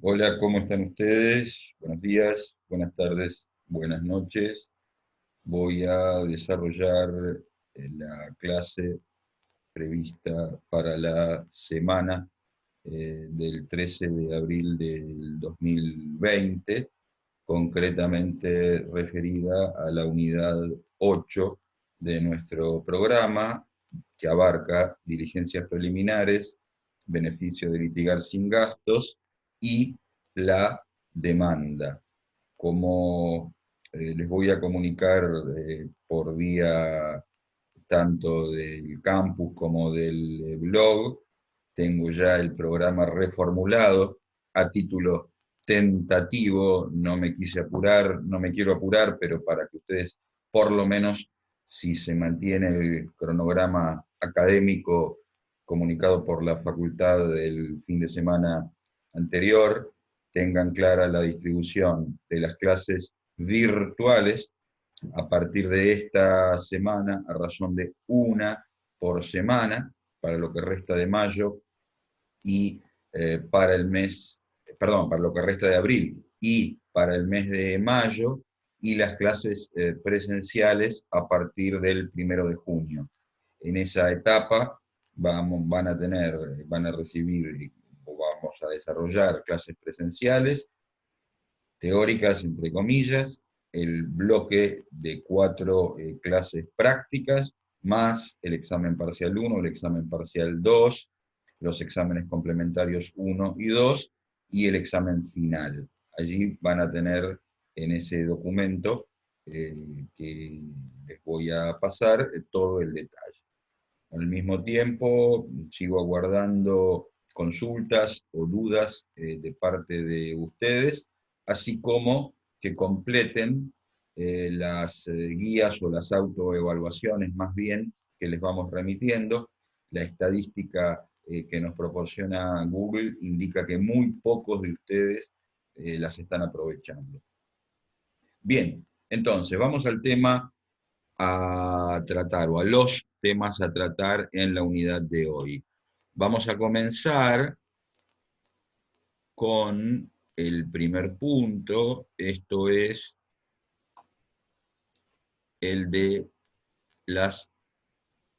Hola, ¿cómo están ustedes? Buenos días, buenas tardes, buenas noches. Voy a desarrollar la clase prevista para la semana del 13 de abril del 2020, concretamente referida a la unidad 8 de nuestro programa, que abarca diligencias preliminares, beneficio de litigar sin gastos y la demanda. Como les voy a comunicar por vía tanto del campus como del blog, tengo ya el programa reformulado a título tentativo, no me quise apurar, no me quiero apurar, pero para que ustedes, por lo menos, si se mantiene el cronograma académico comunicado por la facultad del fin de semana anterior, tengan clara la distribución de las clases virtuales a partir de esta semana, a razón de una por semana, para lo que resta de mayo, y para el mes, perdón, para lo que resta de abril, y para el mes de mayo, y las clases presenciales a partir del 1 de junio. En esa etapa van a recibir o vamos a desarrollar clases presenciales, teóricas, entre comillas, el bloque de 4 clases prácticas, más el examen parcial 1, el examen parcial 2, los exámenes complementarios 1 y 2, y el examen final. Allí van a tener en ese documento que les voy a pasar todo el detalle. Al mismo tiempo, sigo aguardando consultas o dudas de parte de ustedes, así como que completen las guías o las autoevaluaciones más bien que les vamos remitiendo. La estadística que nos proporciona Google indica que muy pocos de ustedes las están aprovechando. Bien, entonces vamos al tema a tratar, o a los temas a tratar en la unidad de hoy. Vamos a comenzar con el primer punto, esto es el de las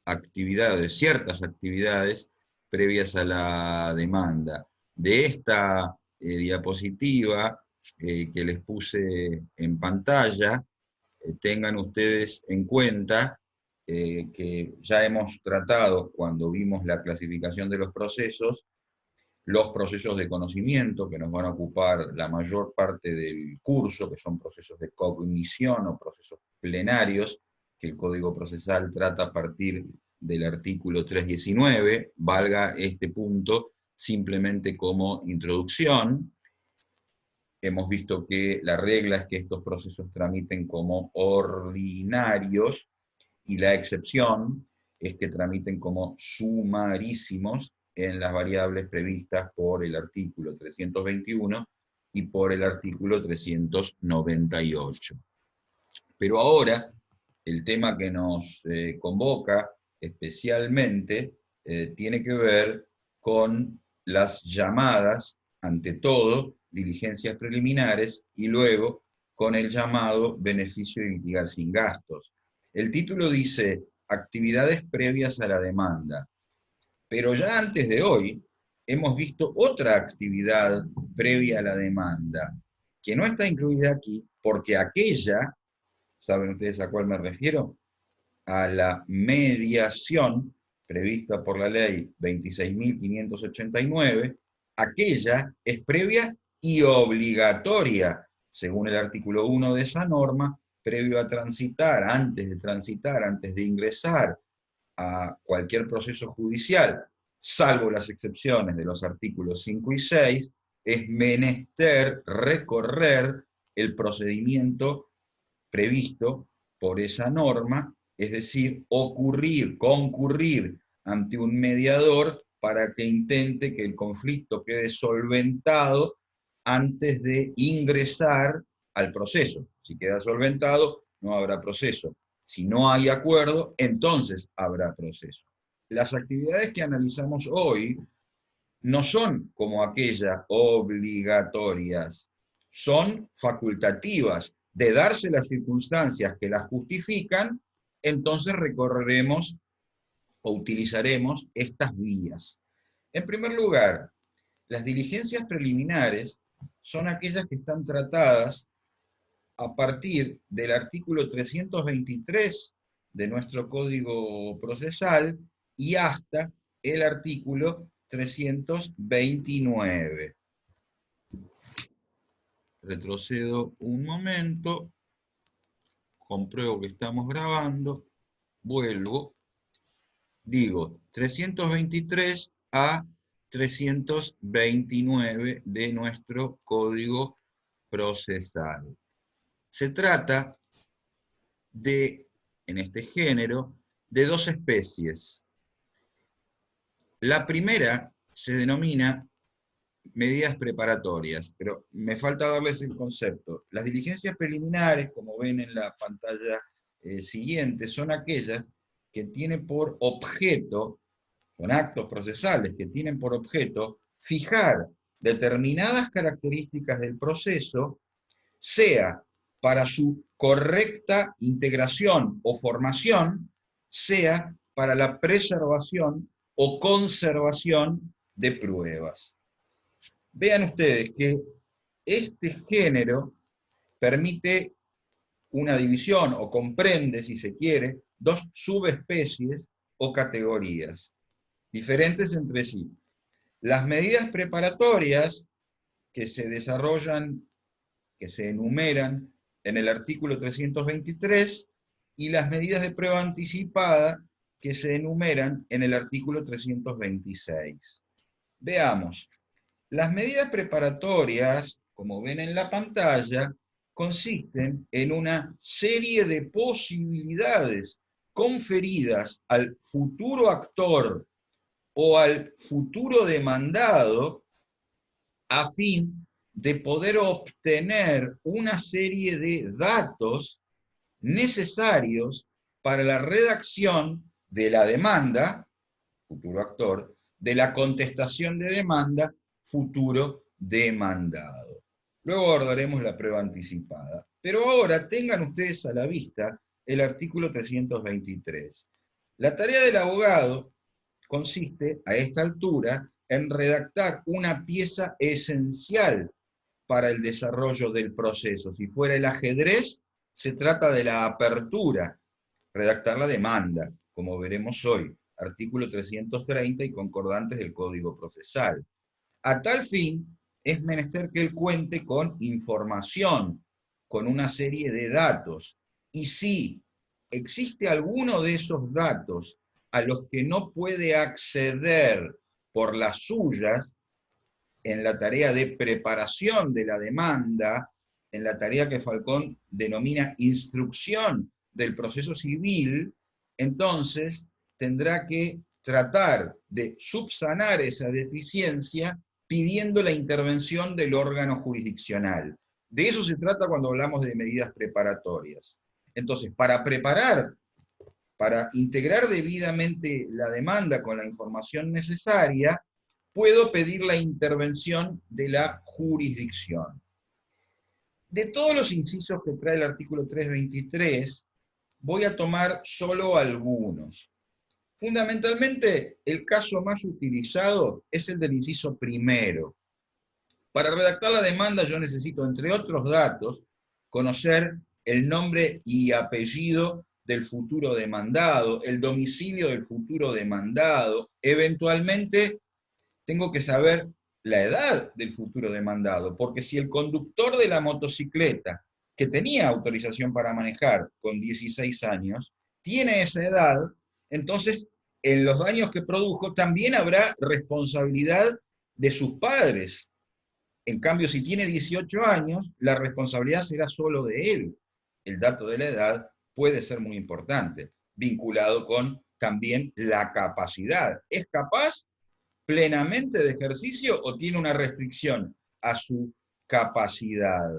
actividades, ciertas actividades previas a la demanda. De esta diapositiva que les puse en pantalla, tengan ustedes en cuenta que ya hemos tratado, cuando vimos la clasificación de los procesos de conocimiento que nos van a ocupar la mayor parte del curso, que son procesos de cognición o procesos plenarios, que el Código Procesal trata a partir del artículo 319, valga este punto simplemente como introducción. Hemos visto que la regla es que estos procesos tramiten como ordinarios, y la excepción es que tramiten como sumarísimos en las variables previstas por el artículo 321 y por el artículo 398. Pero ahora, el tema que nos convoca especialmente tiene que ver con las llamadas, ante todo, diligencias preliminares, y luego con el llamado beneficio de litigar sin gastos. El título dice actividades previas a la demanda, pero ya antes de hoy hemos visto otra actividad previa a la demanda, que no está incluida aquí porque aquella, ¿saben ustedes a cuál me refiero? A la mediación prevista por la ley 26.589, aquella es previa y obligatoria, según el artículo 1 de esa norma, previo a transitar, antes de ingresar a cualquier proceso judicial, salvo las excepciones de los artículos 5 y 6, es menester recorrer el procedimiento previsto por esa norma, es decir, concurrir ante un mediador para que intente que el conflicto quede solventado antes de ingresar al proceso. Si queda solventado, no habrá proceso. Si no hay acuerdo, entonces habrá proceso. Las actividades que analizamos hoy no son como aquellas obligatorias, son facultativas. De darse las circunstancias que las justifican, entonces recorreremos o utilizaremos estas vías. En primer lugar, las diligencias preliminares son aquellas que están tratadas a partir del artículo 323 de nuestro Código Procesal y hasta el artículo 329. Retrocedo un momento, compruebo que estamos grabando, vuelvo, digo 323 a 329 de nuestro Código Procesal. Se trata de, en este género, de dos especies. La primera se denomina medidas preparatorias, pero me falta darles el concepto. Las diligencias preliminares, como ven en la pantalla siguiente, son aquellas que tienen por objeto, son actos procesales que tienen por objeto fijar determinadas características del proceso, sea para su correcta integración o formación, sea para la preservación o conservación de pruebas. Vean ustedes que este género permite una división, o comprende, si se quiere, dos subespecies o categorías, diferentes entre sí. Las medidas preparatorias que se desarrollan, que se enumeran en el artículo 323, y las medidas de prueba anticipada que se enumeran en el artículo 326. Veamos. Las medidas preparatorias, como ven en la pantalla, consisten en una serie de posibilidades conferidas al futuro actor o al futuro demandado a fin de poder obtener una serie de datos necesarios para la redacción de la demanda, futuro actor, de la contestación de demanda, futuro demandado. Luego abordaremos la prueba anticipada. Pero ahora tengan ustedes a la vista el artículo 323. La tarea del abogado consiste, a esta altura, en redactar una pieza esencial para el desarrollo del proceso. Si fuera el ajedrez, se trata de la apertura, redactar la demanda, como veremos hoy, artículo 330 y concordantes del Código Procesal. A tal fin, es menester que él cuente con información, con una serie de datos, y si existe alguno de esos datos a los que no puede acceder por las suyas, en la tarea de preparación de la demanda, en la tarea que Falcón denomina instrucción del proceso civil, entonces tendrá que tratar de subsanar esa deficiencia pidiendo la intervención del órgano jurisdiccional. De eso se trata cuando hablamos de medidas preparatorias. Entonces, para preparar, para integrar debidamente la demanda con la información necesaria, puedo pedir la intervención de la jurisdicción. De todos los incisos que trae el artículo 323, voy a tomar solo algunos. Fundamentalmente, el caso más utilizado es el del inciso primero. Para redactar la demanda yo necesito, entre otros datos, conocer el nombre y apellido del futuro demandado, el domicilio del futuro demandado, eventualmente tengo que saber la edad del futuro demandado, porque si el conductor de la motocicleta, que tenía autorización para manejar con 16 años, tiene esa edad, entonces en los daños que produjo también habrá responsabilidad de sus padres. En cambio, si tiene 18 años, la responsabilidad será solo de él. El dato de la edad puede ser muy importante, vinculado con también la capacidad. ¿Es capaz plenamente de ejercicio o tiene una restricción a su capacidad?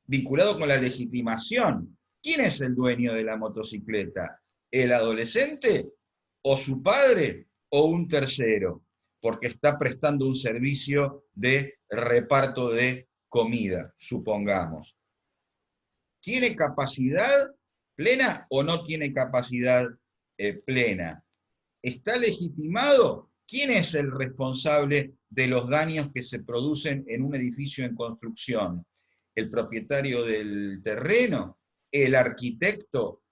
Vinculado con la legitimación. ¿Quién es el dueño de la motocicleta? ¿El adolescente o su padre o un tercero? porque está prestando un servicio de reparto de comida, supongamos. ¿Tiene capacidad plena o no tiene capacidad plena? ¿Está legitimado? ¿Quién es el responsable de los daños que se producen en un edificio en construcción? ¿El propietario del terreno? ¿El arquitecto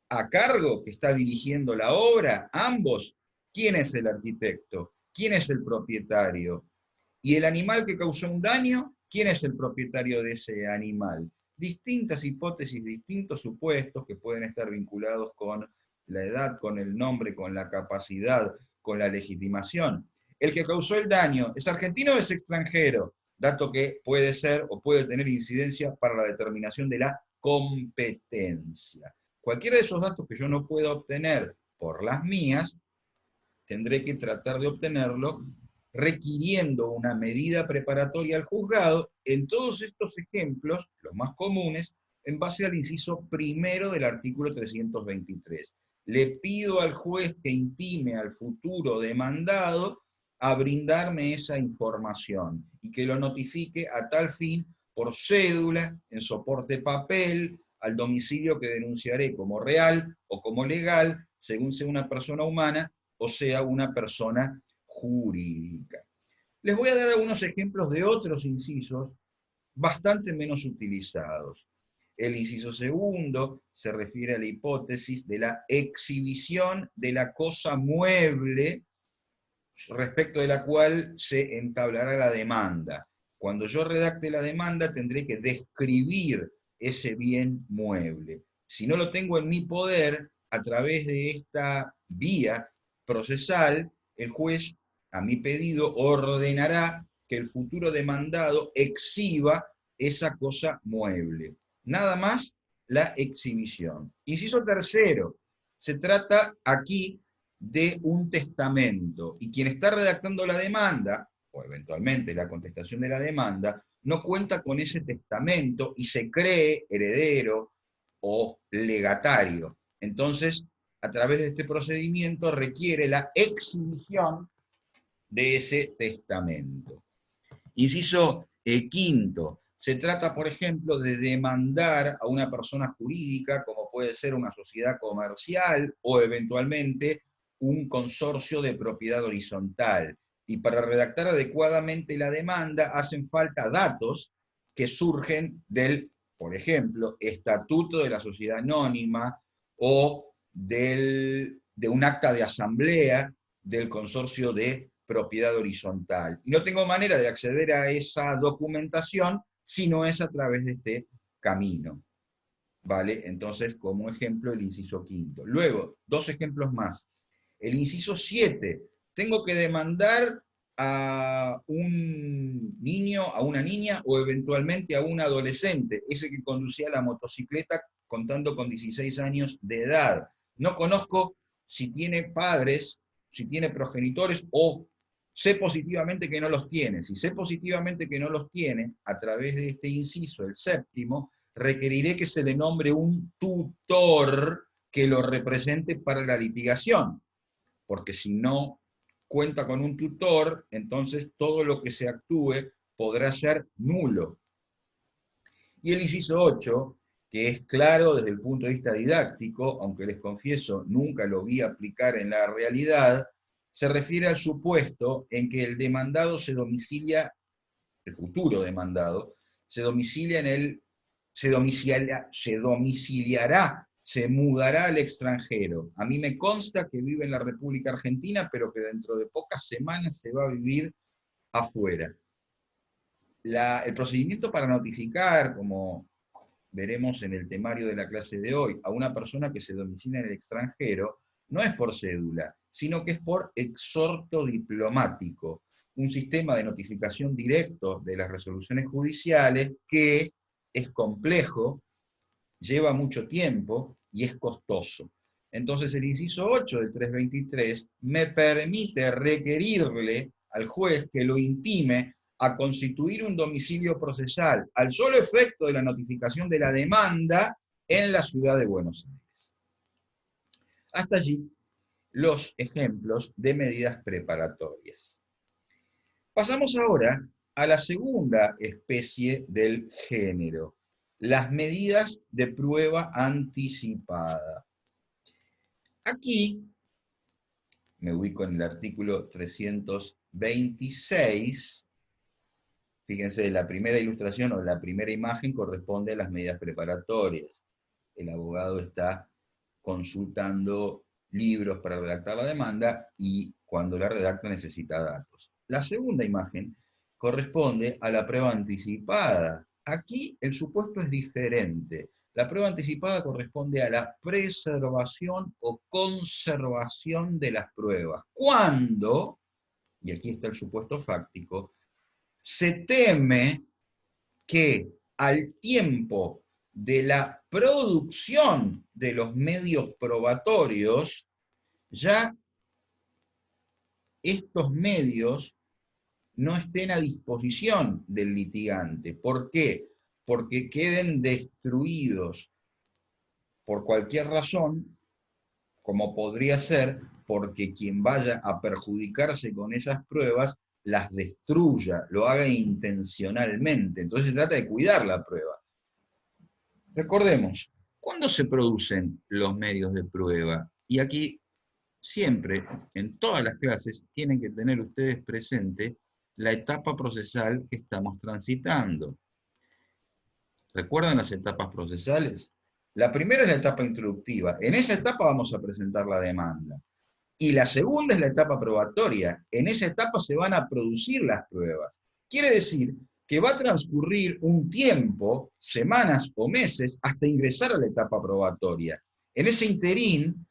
a cargo que está dirigiendo la obra? ¿Ambos? ¿Quién es el arquitecto? ¿Quién es el propietario? ¿Y el animal que causó un daño? ¿Quién es el propietario de ese animal? Distintas hipótesis, distintos supuestos que pueden estar vinculados con la edad, con el nombre, con la capacidad, con la legitimación. El que causó el daño, ¿es argentino o es extranjero? Dato que puede ser o puede tener incidencia para la determinación de la competencia. Cualquiera de esos datos que yo no pueda obtener por las mías, tendré que tratar de obtenerlo requiriendo una medida preparatoria al juzgado en todos estos ejemplos, los más comunes, en base al inciso primero del artículo 323. Le pido al juez que intime al futuro demandado a brindarme esa información y que lo notifique a tal fin por cédula, en soporte papel, al domicilio que denunciaré como real o como legal, según sea una persona humana o sea una persona jurídica. Les voy a dar algunos ejemplos de otros incisos bastante menos utilizados. El inciso segundo se refiere a la hipótesis de la exhibición de la cosa mueble respecto de la cual se entablará la demanda. Cuando yo redacte la demanda tendré que describir ese bien mueble. Si no lo tengo en mi poder, a través de esta vía procesal, el juez, a mi pedido, ordenará que el futuro demandado exhiba esa cosa mueble. Nada más la exhibición. Inciso tercero, se trata aquí de un testamento, y quien está redactando la demanda, o eventualmente la contestación de la demanda, no cuenta con ese testamento y se cree heredero o legatario. Entonces, a través de este procedimiento requiere la exhibición de ese testamento. Inciso quinto, se trata, por ejemplo, de demandar a una persona jurídica, como puede ser una sociedad comercial o eventualmente un consorcio de propiedad horizontal. Y para redactar adecuadamente la demanda hacen falta datos que surgen del, por ejemplo, estatuto de la sociedad anónima o de un acta de asamblea del consorcio de propiedad horizontal. Y no tengo manera de acceder a esa documentación si no es a través de este camino. ¿Vale? Entonces, como ejemplo, el inciso quinto. Luego, dos ejemplos más. El inciso 7, tengo que demandar a un niño, a una niña o eventualmente a un adolescente, ese que conducía la motocicleta contando con 16 años de edad. No conozco si tiene padres, si tiene progenitores o sé positivamente que no los tiene. Si sé positivamente que no los tiene, a través de este inciso, el séptimo, requeriré que se le nombre un tutor que lo represente para la litigación, porque si no cuenta con un tutor, entonces todo lo que se actúe podrá ser nulo. Y el inciso 8, que es claro desde el punto de vista didáctico, aunque les confieso, nunca lo vi aplicar en la realidad, se refiere al supuesto en que el demandado se domicilia, el futuro demandado, se domicilia en el, se domiciliará, se mudará al extranjero. A mí me consta que vive en la República Argentina, pero que dentro de pocas semanas se va a vivir afuera. El procedimiento para notificar, como veremos en el temario de la clase de hoy, a una persona que se domicilia en el extranjero, no es por cédula, sino que es por exhorto diplomático, un sistema de notificación directo de las resoluciones judiciales que es complejo, lleva mucho tiempo y es costoso. Entonces el inciso 8 del 323 me permite requerirle al juez que lo intime a constituir un domicilio procesal al solo efecto de la notificación de la demanda en la ciudad de Buenos Aires. Hasta allí los ejemplos de medidas preparatorias. Pasamos ahora a la segunda especie del género, las medidas de prueba anticipada. Aquí me ubico en el artículo 326. Fíjense, la primera ilustración o la primera imagen corresponde a las medidas preparatorias. El abogado está consultando libros para redactar la demanda y cuando la redacta necesita datos. La segunda imagen corresponde a la prueba anticipada. Aquí el supuesto es diferente. La prueba anticipada corresponde a la preservación o conservación de las pruebas. Cuando, y aquí está el supuesto fáctico, se teme que al tiempo de la producción de los medios probatorios, ya estos medios no estén a disposición del litigante. ¿Por qué? Porque queden destruidos por cualquier razón, como podría ser porque quien vaya a perjudicarse con esas pruebas las destruya, lo haga intencionalmente. Entonces se trata de cuidar la prueba. Recordemos, ¿cuándo se producen los medios de prueba? Y aquí siempre, en todas las clases, tienen que tener ustedes presente la etapa procesal que estamos transitando. ¿Recuerdan las etapas procesales? La primera es la etapa introductiva. En esa etapa vamos a presentar la demanda. Y la segunda es la etapa probatoria. En esa etapa se van a producir las pruebas. Quiere decir que va a transcurrir un tiempo, semanas o meses, hasta ingresar a la etapa probatoria. En ese interín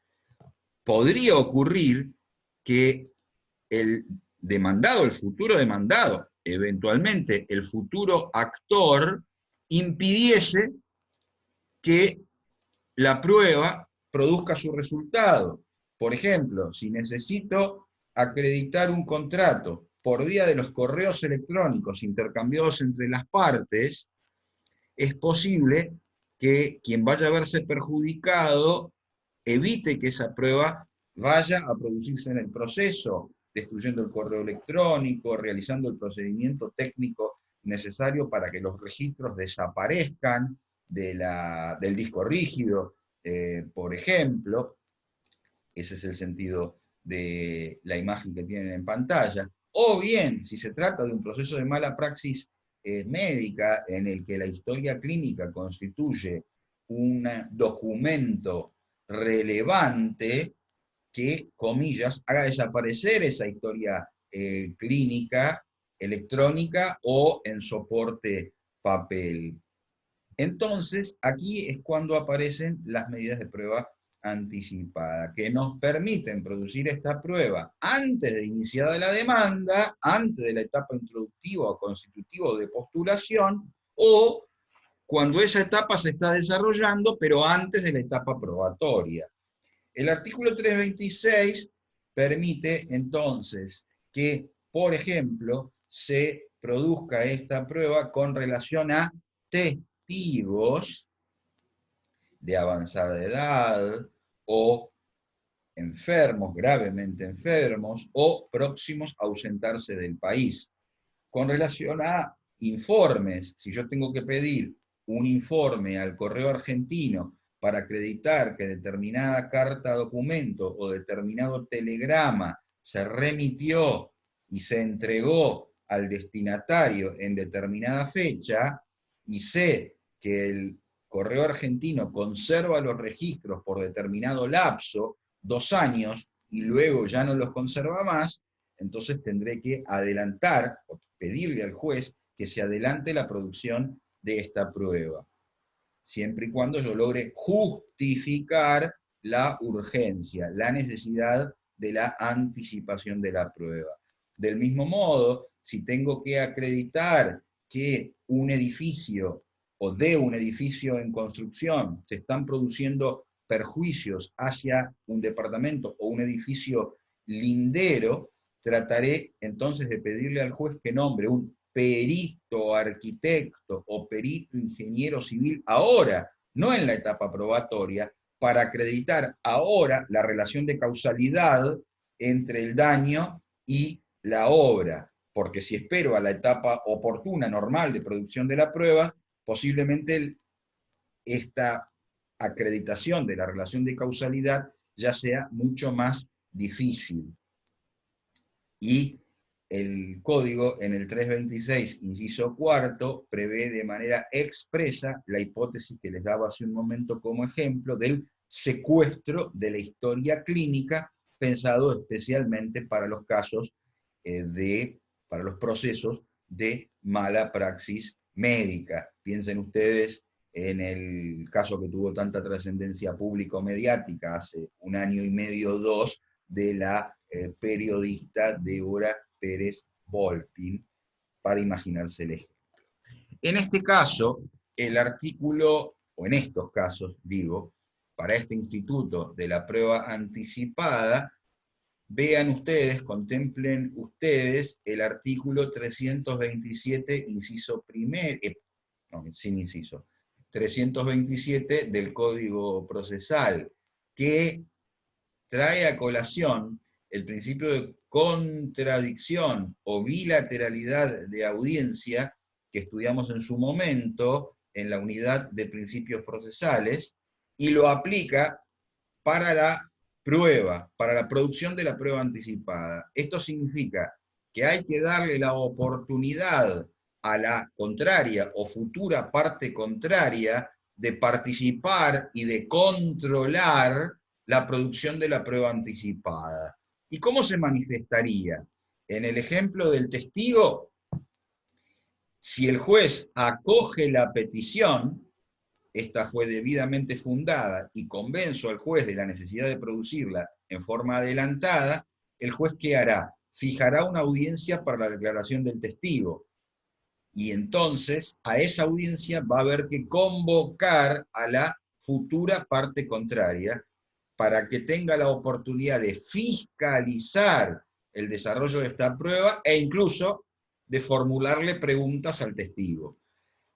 podría ocurrir que el demandado, el futuro demandado, eventualmente el futuro actor, impidiese que la prueba produzca su resultado. Por ejemplo, si necesito acreditar un contrato por vía de los correos electrónicos intercambiados entre las partes, es posible que quien vaya a verse perjudicado evite que esa prueba vaya a producirse en el proceso, destruyendo el correo electrónico, realizando el procedimiento técnico necesario para que los registros desaparezcan del disco rígido, por ejemplo. Ese es el sentido de la imagen que tienen en pantalla. O bien, si se trata de un proceso de mala praxis médica en el que la historia clínica constituye un documento relevante que, comillas, haga desaparecer esa historia clínica electrónica o en soporte papel. Entonces, aquí es cuando aparecen las medidas de prueba anticipada, que nos permiten producir esta prueba antes de iniciada la demanda, antes de la etapa introductiva o constitutiva de postulación, o cuando esa etapa se está desarrollando, pero antes de la etapa probatoria. El artículo 326 permite entonces que, por ejemplo, se produzca esta prueba con relación a testigos de avanzada edad o enfermos, gravemente enfermos o próximos a ausentarse del país. Con relación a informes, si yo tengo que pedir un informe al correo argentino para acreditar que determinada carta documento o determinado telegrama se remitió y se entregó al destinatario en determinada fecha, y sé que el correo argentino conserva los registros por determinado lapso, 2 años, y luego ya no los conserva más, entonces tendré que adelantar o pedirle al juez que se adelante la producción de esta prueba, siempre y cuando yo logre justificar la urgencia, la necesidad de la anticipación de la prueba. Del mismo modo, si tengo que acreditar que un edificio o de un edificio en construcción se están produciendo perjuicios hacia un departamento o un edificio lindero, trataré entonces de pedirle al juez que nombre un perito arquitecto o perito ingeniero civil ahora, no en la etapa probatoria, para acreditar ahora la relación de causalidad entre el daño y la obra. porque si espero a la etapa oportuna, normal de producción de la prueba, posiblemente esta acreditación de la relación de causalidad ya sea mucho más difícil. Y el código en el 326, inciso cuarto, prevé de manera expresa la hipótesis que les daba hace un momento como ejemplo del secuestro de la historia clínica, pensado especialmente para los casos para los procesos de mala praxis médica. Piensen ustedes en el caso que tuvo tanta trascendencia público-mediática hace un año y medio o dos, de la periodista Débora Pérez Volpin, para imaginarse el ejemplo. En este caso, el artículo, o en estos casos, digo, para este instituto de la prueba anticipada, vean ustedes, contemplen ustedes el artículo 327, inciso primero, no, sin inciso, 327 del Código Procesal, que trae a colación el principio de contradicción o bilateralidad de audiencia que estudiamos en su momento en la unidad de principios procesales, y lo aplica para la prueba, para la producción de la prueba anticipada. Esto significa que hay que darle la oportunidad a la contraria o futura parte contraria de participar y de controlar la producción de la prueba anticipada. ¿Y cómo se manifestaría? En el ejemplo del testigo, si el juez acoge la petición, esta fue debidamente fundada y convenzo al juez de la necesidad de producirla en forma adelantada, el juez ¿qué hará? Fijará una audiencia para la declaración del testigo. Y entonces a esa audiencia va a haber que convocar a la futura parte contraria para que tenga la oportunidad de fiscalizar el desarrollo de esta prueba e incluso de formularle preguntas al testigo.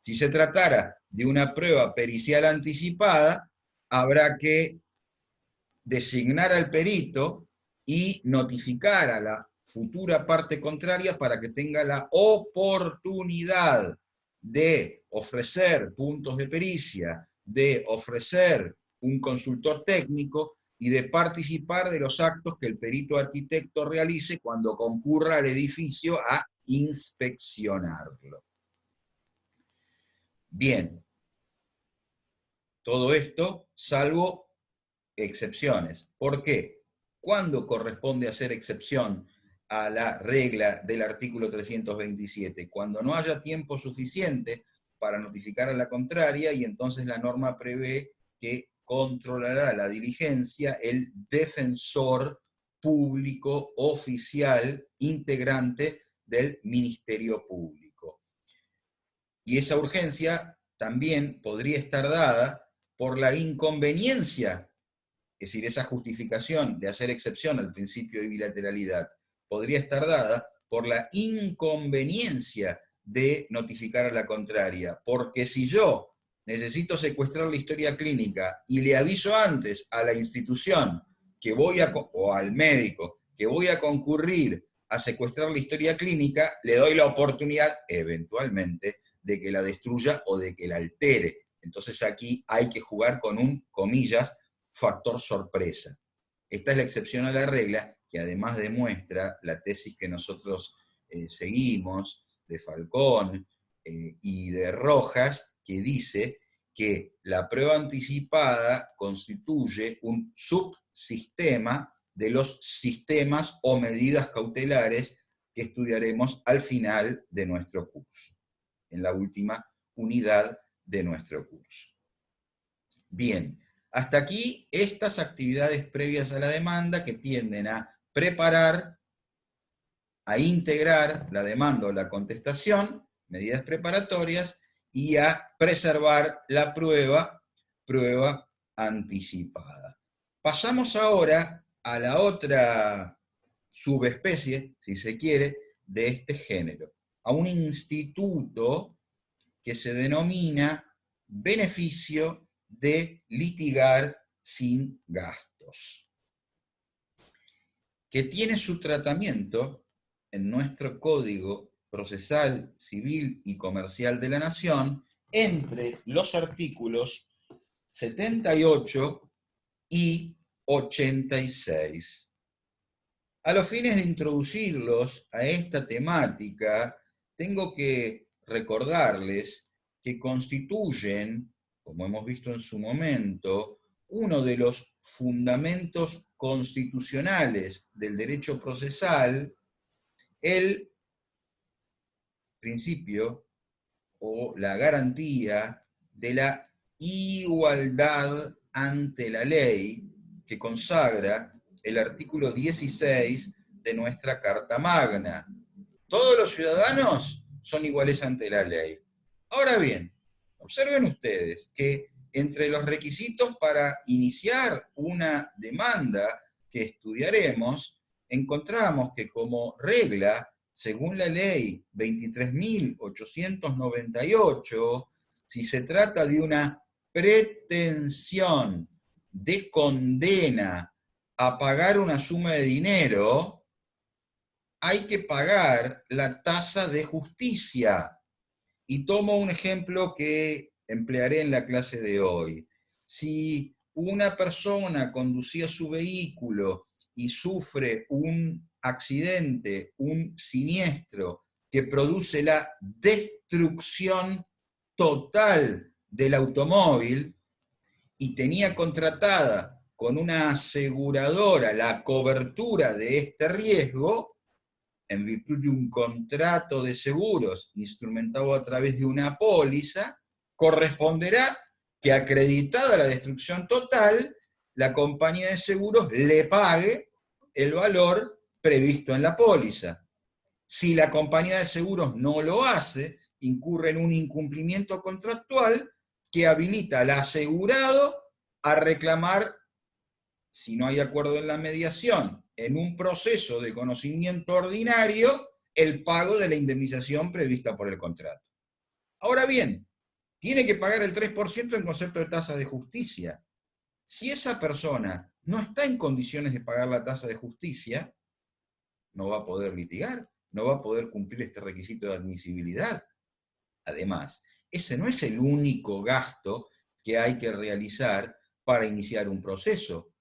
Si se tratara de una prueba pericial anticipada, habrá que designar al perito y notificar a la futura parte contraria para que tenga la oportunidad de ofrecer puntos de pericia, de ofrecer un consultor técnico y de participar de los actos que el perito arquitecto realice cuando concurra al edificio a inspeccionarlo. Bien, todo esto salvo excepciones. ¿Por qué? ¿Cuándo corresponde hacer excepción a la regla del artículo 327? Cuando no haya tiempo suficiente para notificar a la contraria, y entonces la norma prevé que controlará la diligencia el defensor público oficial integrante del Ministerio Público. Y esa urgencia también podría estar dada por la inconveniencia, es decir, esa justificación de hacer excepción al principio de bilateralidad, podría estar dada por la inconveniencia de notificar a la contraria. Porque si yo necesito secuestrar la historia clínica y le aviso antes a la institución que voy o al médico que voy a concurrir a secuestrar la historia clínica, le doy la oportunidad, eventualmente, de que la destruya o de que la altere. Entonces aquí hay que jugar con un, comillas, factor sorpresa. Esta es la excepción a la regla, que además demuestra la tesis que nosotros seguimos, de Falcón y de Rojas, que dice que la prueba anticipada constituye un subsistema de los sistemas o medidas cautelares que estudiaremos al final de nuestro curso, en la última unidad de nuestro curso. Bien, hasta aquí estas actividades previas a la demanda que tienden a preparar, a integrar la demanda o la contestación, medidas preparatorias, y a preservar la prueba anticipada. Pasamos ahora a la otra subespecie, si se quiere, de este género, a un instituto que se denomina beneficio de litigar sin gastos, que tiene su tratamiento en nuestro Código Procesal, Civil y Comercial de la Nación entre los artículos 78 y 86. A los fines de introducirlos a esta temática, tengo que recordarles que constituyen, como hemos visto en su momento, uno de los fundamentos constitucionales del derecho procesal, el principio o la garantía de la igualdad ante la ley que consagra el artículo 16 de nuestra Carta Magna. Todos los ciudadanos son iguales ante la ley. Ahora bien, observen ustedes que entre los requisitos para iniciar una demanda que estudiaremos, encontramos que como regla, según la ley 23.898, si se trata de una pretensión de condena a pagar una suma de dinero, hay que pagar la tasa de justicia. Y tomo un ejemplo que emplearé en la clase de hoy. Si una persona conducía su vehículo y sufre un accidente, un siniestro, que produce la destrucción total del automóvil, y tenía contratada con una aseguradora la cobertura de este riesgo, en virtud de un contrato de seguros instrumentado a través de una póliza, corresponderá que, acreditada la destrucción total, la compañía de seguros le pague el valor previsto en la póliza. Si la compañía de seguros no lo hace, incurre en un incumplimiento contractual que habilita al asegurado a reclamar, si no hay acuerdo en la mediación, en un proceso de conocimiento ordinario, el pago de la indemnización prevista por el contrato. Ahora bien, tiene que pagar el 3% en concepto de tasa de justicia. Si esa persona no está en condiciones de pagar la tasa de justicia, no va a poder litigar, no va a poder cumplir este requisito de admisibilidad. Además, ese no es el único gasto que hay que realizar para iniciar un proceso.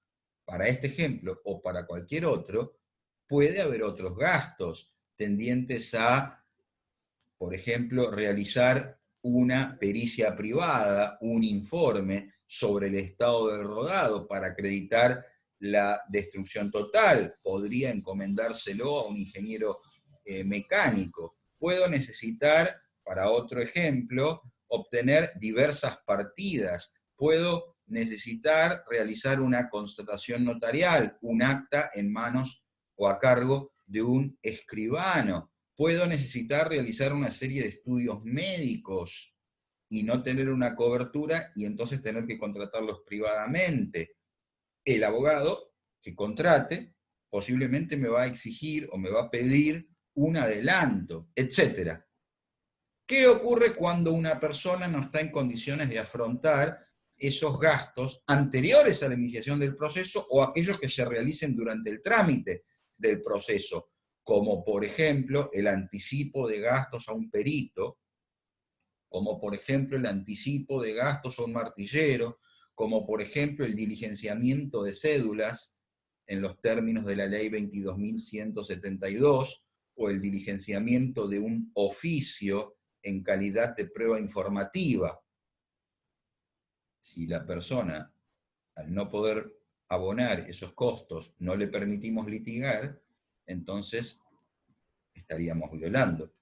Para este ejemplo o para cualquier otro, puede haber otros gastos tendientes a, por ejemplo, realizar una pericia privada, un informe sobre el estado del rodado para acreditar la destrucción total. Podría encomendárselo a un ingeniero mecánico. Puedo necesitar, para otro ejemplo, obtener diversas partidas. Puedo necesitar realizar una constatación notarial, un acta en manos o a cargo de un escribano. Puedo necesitar realizar una serie de estudios médicos y no tener una cobertura y entonces tener que contratarlos privadamente. El abogado que contrate posiblemente me va a exigir o me va a pedir un adelanto, etc. ¿Qué ocurre cuando una persona no está en condiciones de afrontar esos gastos anteriores a la iniciación del proceso o aquellos que se realicen durante el trámite del proceso? Como por ejemplo el anticipo de gastos a un perito, como por ejemplo el anticipo de gastos a un martillero, como por ejemplo el diligenciamiento de cédulas en los términos de la ley 22.172, o el diligenciamiento de un oficio en calidad de prueba informativa. Si la persona, al no poder abonar esos costos, no le permitimos litigar, entonces estaríamos violando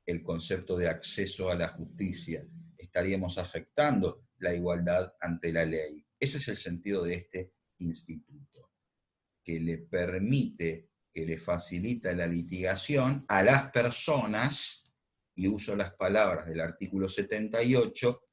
el concepto de acceso a la justicia, estaríamos afectando la igualdad ante la ley. Ese es el sentido de este instituto, que le permite, que le facilita la litigación a las personas, y uso las palabras del artículo 78,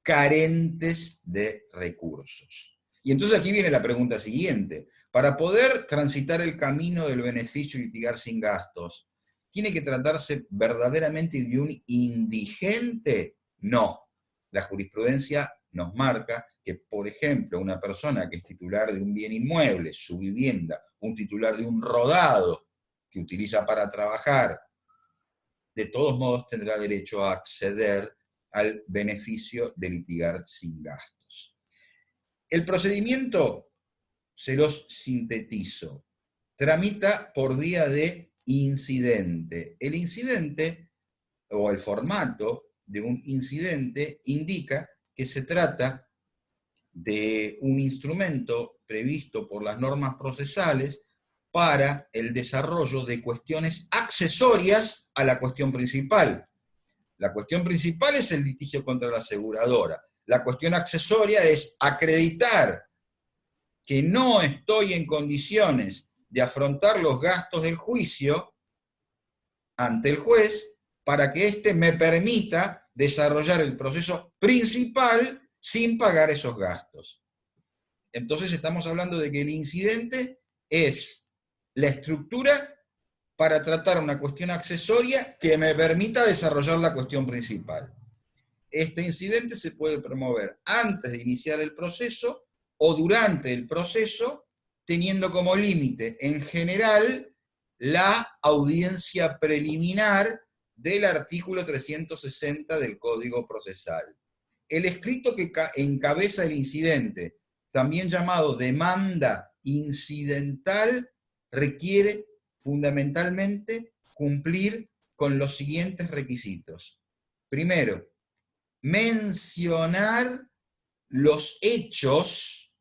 carentes de recursos. Y entonces aquí viene la pregunta siguiente. Para poder transitar el camino del beneficio y litigar sin gastos, ¿tiene que tratarse verdaderamente de un indigente? No. La jurisprudencia nos marca que, por ejemplo, una persona que es titular de un bien inmueble, su vivienda, un titular de un rodado, que utiliza para trabajar, de todos modos tendrá derecho a acceder al beneficio de litigar sin gastos. El procedimiento, se los sintetizo, tramita por vía de incidente. El incidente, o el formato de un incidente, indica que se trata de un instrumento previsto por las normas procesales para el desarrollo de cuestiones accesorias a la cuestión principal. La cuestión principal es el litigio contra la aseguradora. La cuestión accesoria es acreditar que no estoy en condiciones de afrontar los gastos del juicio ante el juez para que éste me permita desarrollar el proceso principal sin pagar esos gastos. Entonces estamos hablando de que el incidente es la estructura para tratar una cuestión accesoria que me permita desarrollar la cuestión principal. Este incidente se puede promover antes de iniciar el proceso o durante el proceso, teniendo como límite, en general, la audiencia preliminar del artículo 360 del Código Procesal. El escrito que encabeza el incidente, también llamado demanda incidental, requiere fundamentalmente cumplir con los siguientes requisitos. Primero, mencionar los hechos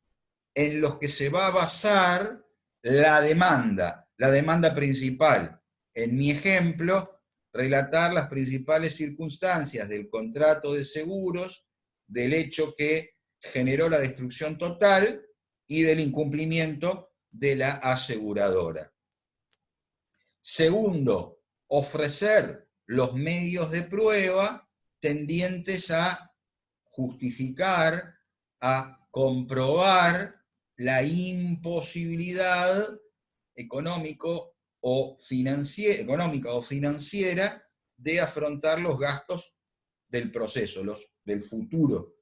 en los que se va a basar la demanda principal. En mi ejemplo, relatar las principales circunstancias del contrato de seguros, del hecho que generó la destrucción total y del incumplimiento de la aseguradora. Segundo, ofrecer los medios de prueba tendientes a justificar, a comprobar la imposibilidad económica o financiera de afrontar los gastos del proceso, del futuro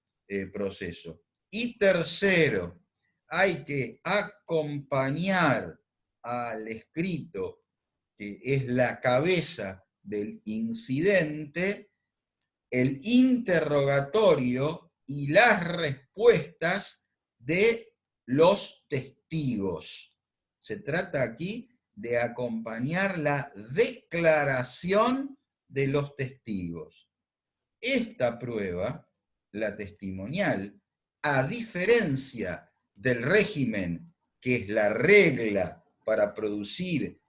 proceso. Y tercero, hay que acompañar al escrito, que es la cabeza del incidente, el interrogatorio y las respuestas de los testigos. Se trata aquí de acompañar la declaración de los testigos. Esta prueba, la testimonial, a diferencia del régimen, que es la regla para producir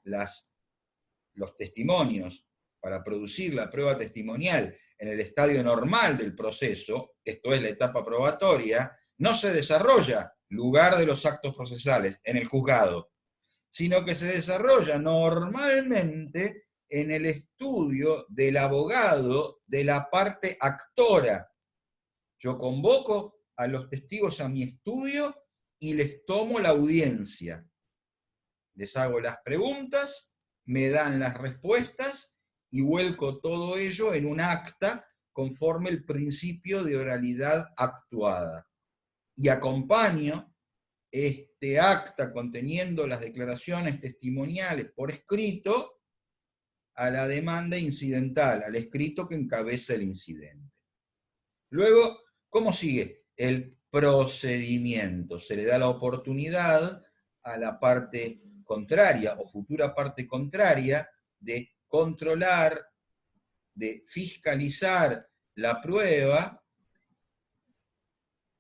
los testimonios, para producir la prueba testimonial en el estadio normal del proceso, esto es la etapa probatoria, no se desarrolla lugar de los actos procesales en el juzgado, sino que se desarrolla normalmente en el estudio del abogado de la parte actora. Yo convoco a los testigos a mi estudio y les tomo la audiencia. Les hago las preguntas, me dan las respuestas y vuelco todo ello en un acta conforme el principio de oralidad actuada. Y acompaño este acta conteniendo las declaraciones testimoniales por escrito a la demanda incidental, al escrito que encabeza el incidente. Luego, ¿cómo sigue el procedimiento? Se le da la oportunidad a la parte contraria o futura parte contraria de controlar, de fiscalizar la prueba,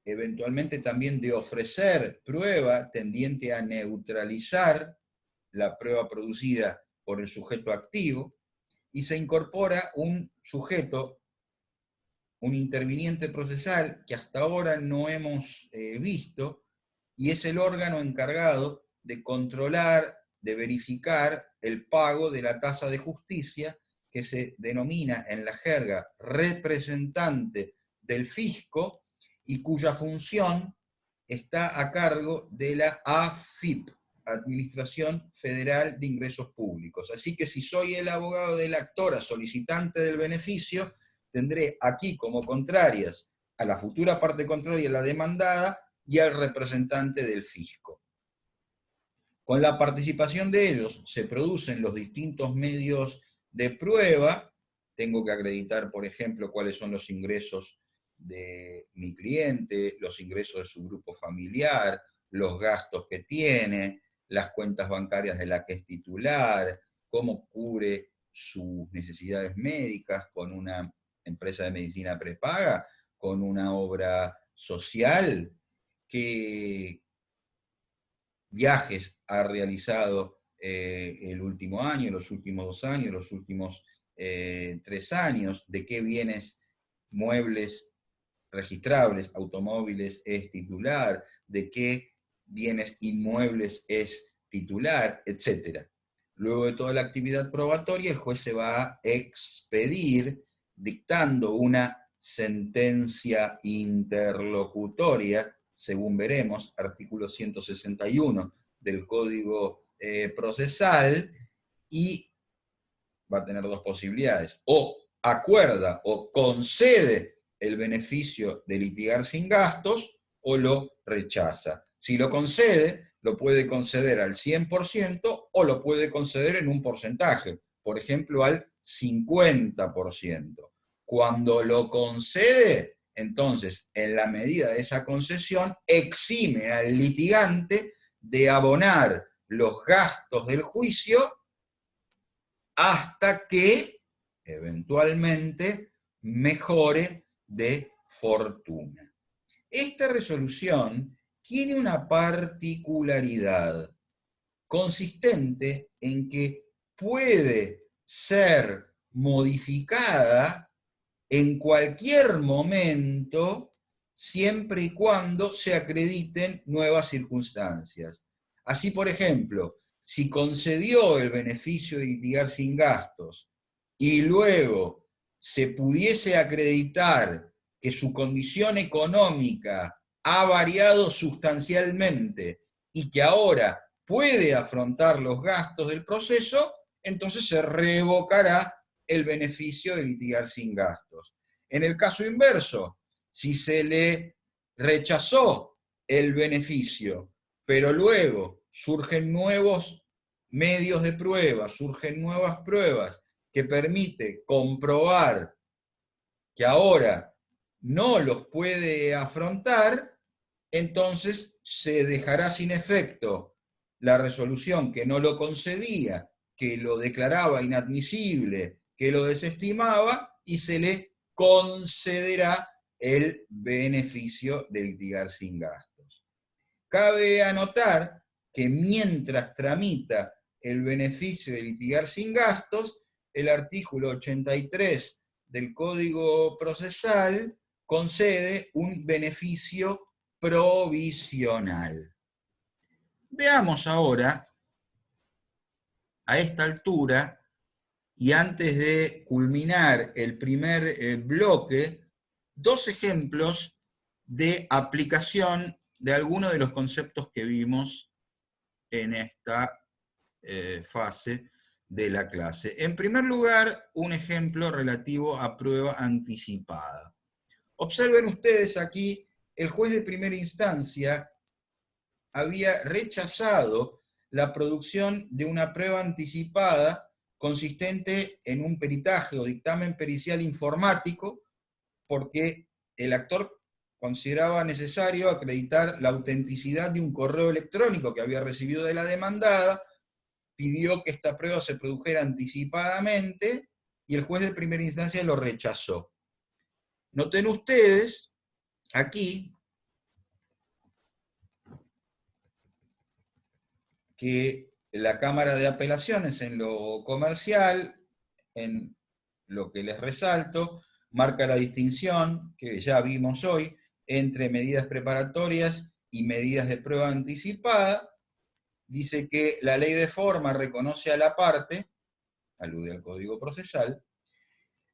eventualmente también de ofrecer prueba tendiente a neutralizar la prueba producida por el sujeto activo, y se incorpora un sujeto, un interviniente procesal que hasta ahora no hemos visto, y es el órgano encargado de controlar, de verificar el pago de la tasa de justicia, que se denomina en la jerga representante del fisco, y cuya función está a cargo de la AFIP, Administración Federal de Ingresos Públicos. Así que si soy el abogado de la actora solicitante del beneficio, tendré aquí como contrarias a la futura parte contraria, la demandada, y al representante del fisco. Con la participación de ellos se producen los distintos medios de prueba. Tengo que acreditar, por ejemplo, cuáles son los ingresos de mi cliente, los ingresos de su grupo familiar, los gastos que tiene, las cuentas bancarias de la que es titular, cómo cubre sus necesidades médicas con una empresa de medicina prepaga, con una obra social, qué viajes ha realizado el último año, los últimos 2 años, los últimos 3 años, de qué bienes muebles registrables, automóviles es titular, de qué bienes inmuebles es titular, etc. Luego de toda la actividad probatoria, el juez se va a expedir dictando una sentencia interlocutoria, según veremos, artículo 161 del Código Procesal, y va a tener dos posibilidades: o acuerda o concede el beneficio de litigar sin gastos, o lo rechaza. Si lo concede, lo puede conceder al 100% o lo puede conceder en un porcentaje, por ejemplo, al 50%. Cuando lo concede, entonces, en la medida de esa concesión, exime al litigante de abonar los gastos del juicio hasta que eventualmente mejore de fortuna. Esta resolución tiene una particularidad consistente en que puede ser modificada en cualquier momento, siempre y cuando se acrediten nuevas circunstancias. Así, por ejemplo, si concedió el beneficio de litigar sin gastos y luego se pudiese acreditar que su condición económica ha variado sustancialmente y que ahora puede afrontar los gastos del proceso, entonces se revocará el beneficio de litigar sin gastos. En el caso inverso, si se le rechazó el beneficio, pero luego surgen nuevos medios de prueba, surgen nuevas pruebas que permite comprobar que ahora no los puede afrontar, entonces se dejará sin efecto la resolución que no lo concedía, que lo declaraba inadmisible, que lo desestimaba, y se le concederá el beneficio de litigar sin gastos. Cabe anotar que mientras tramita el beneficio de litigar sin gastos, el artículo 83 del Código Procesal concede un beneficio provisional. Veamos ahora, a esta altura, y antes de culminar el primer bloque, dos ejemplos de aplicación de algunos de los conceptos que vimos en esta fase de la clase. En primer lugar, un ejemplo relativo a prueba anticipada. Observen ustedes aquí, el juez de primera instancia había rechazado la producción de una prueba anticipada consistente en un peritaje o dictamen pericial informático, porque el actor consideraba necesario acreditar la autenticidad de un correo electrónico que había recibido de la demandada, pidió que esta prueba se produjera anticipadamente y el juez de primera instancia lo rechazó. Noten ustedes aquí que la Cámara de Apelaciones en lo comercial, en lo que les resalto, marca la distinción que ya vimos hoy entre medidas preparatorias y medidas de prueba anticipada. Dice que la ley de forma reconoce a la parte, alude al Código Procesal,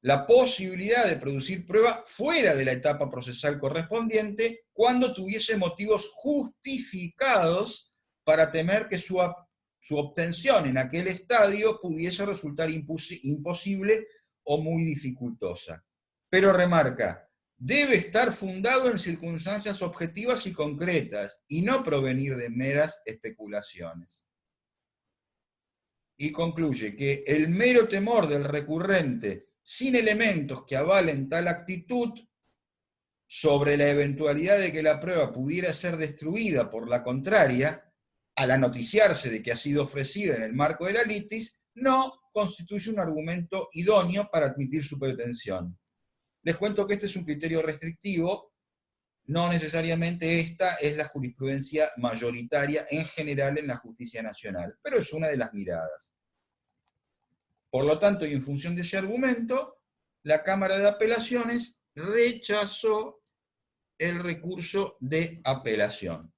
la posibilidad de producir prueba fuera de la etapa procesal correspondiente cuando tuviese motivos justificados para temer que su obtención en aquel estadio pudiese resultar imposible o muy dificultosa. Pero remarca, debe estar fundado en circunstancias objetivas y concretas y no provenir de meras especulaciones. y concluye que el mero temor del recurrente, sin elementos que avalen tal actitud, sobre la eventualidad de que la prueba pudiera ser destruida por la contraria, al anoticiarse de que ha sido ofrecida en el marco de la litis, no constituye un argumento idóneo para admitir su pretensión. Les cuento que este es un criterio restrictivo, no necesariamente esta es la jurisprudencia mayoritaria en general en la justicia nacional, pero es una de las miradas. Por lo tanto, y en función de ese argumento, la Cámara de Apelaciones rechazó el recurso de apelación.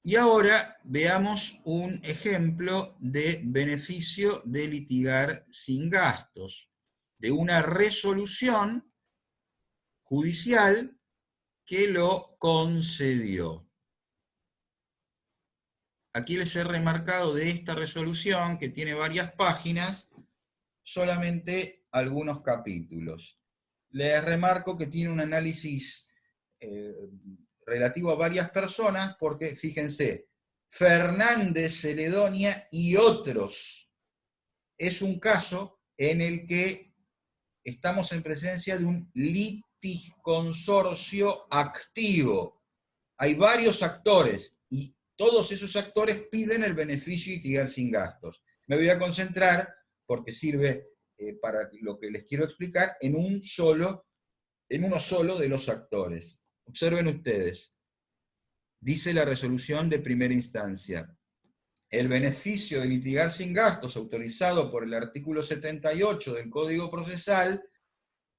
Y ahora veamos un ejemplo de beneficio de litigar sin gastos, de una resolución judicial que lo concedió. Aquí les he remarcado de esta resolución, que tiene varias páginas, solamente algunos capítulos. Les remarco que tiene un análisis relativo a varias personas, porque fíjense, Fernández, Celedonia y otros. Es un caso en el que estamos en presencia de un litisconsorcio activo. Hay varios actores y todos esos actores piden el beneficio de litigar sin gastos. Me voy a concentrar, porque sirve para lo que les quiero explicar, en uno solo de los actores. Observen ustedes, dice la resolución de primera instancia: el beneficio de litigar sin gastos autorizado por el artículo 78 del Código Procesal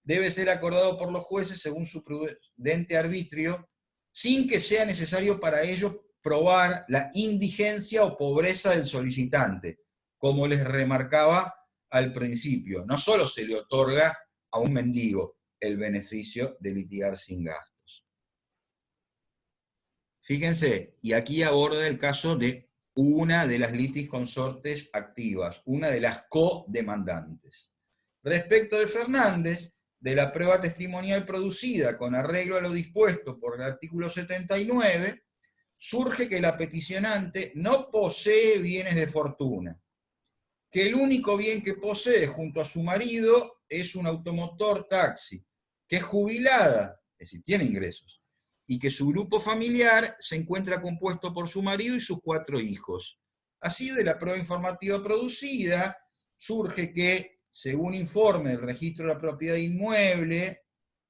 debe ser acordado por los jueces según su prudente arbitrio, sin que sea necesario para ello probar la indigencia o pobreza del solicitante, como les remarcaba al principio. No solo se le otorga a un mendigo el beneficio de litigar sin gastos. Fíjense, y aquí aborda el caso de una de las litis consortes activas, una de las codemandantes. Respecto de Fernández, de la prueba testimonial producida con arreglo a lo dispuesto por el artículo 79, surge que la peticionante no posee bienes de fortuna, que el único bien que posee junto a su marido es un automotor taxi, que es jubilada, es decir, tiene ingresos, y que su grupo familiar se encuentra compuesto por su marido y sus 4 hijos. Así, de la prueba informativa producida, surge que, según informe del registro de la propiedad inmueble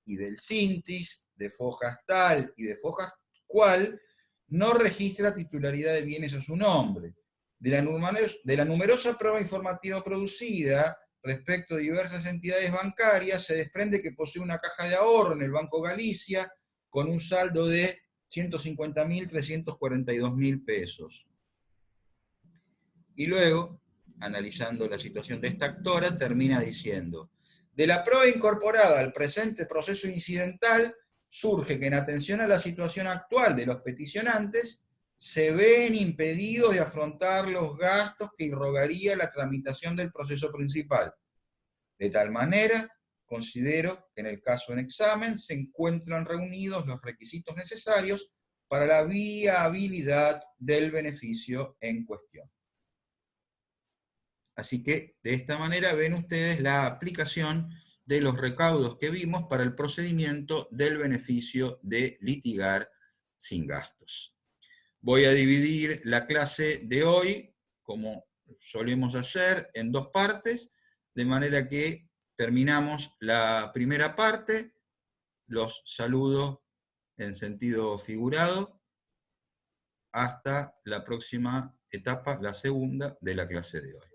y del CINTIS, de Fojas tal y de Fojas cual, no registra titularidad de bienes a su nombre. De la numerosa prueba informativa producida respecto de diversas entidades bancarias, se desprende que posee una caja de ahorro en el Banco Galicia con un saldo de 150.342.000 pesos. Y luego, analizando la situación de esta actora, termina diciendo: de la prueba incorporada al presente proceso incidental, surge que en atención a la situación actual de los peticionantes, se ven impedidos de afrontar los gastos que irrogaría la tramitación del proceso principal. De tal manera, considero que en el caso en examen se encuentran reunidos los requisitos necesarios para la viabilidad del beneficio en cuestión. Así que, de esta manera, ven ustedes la aplicación de los recaudos que vimos para el procedimiento del beneficio de litigar sin gastos. Voy a dividir la clase de hoy, como solemos hacer, en 2 partes, de manera que terminamos la primera parte. Los saludo en sentido figurado. Hasta la próxima etapa, la segunda de la clase de hoy.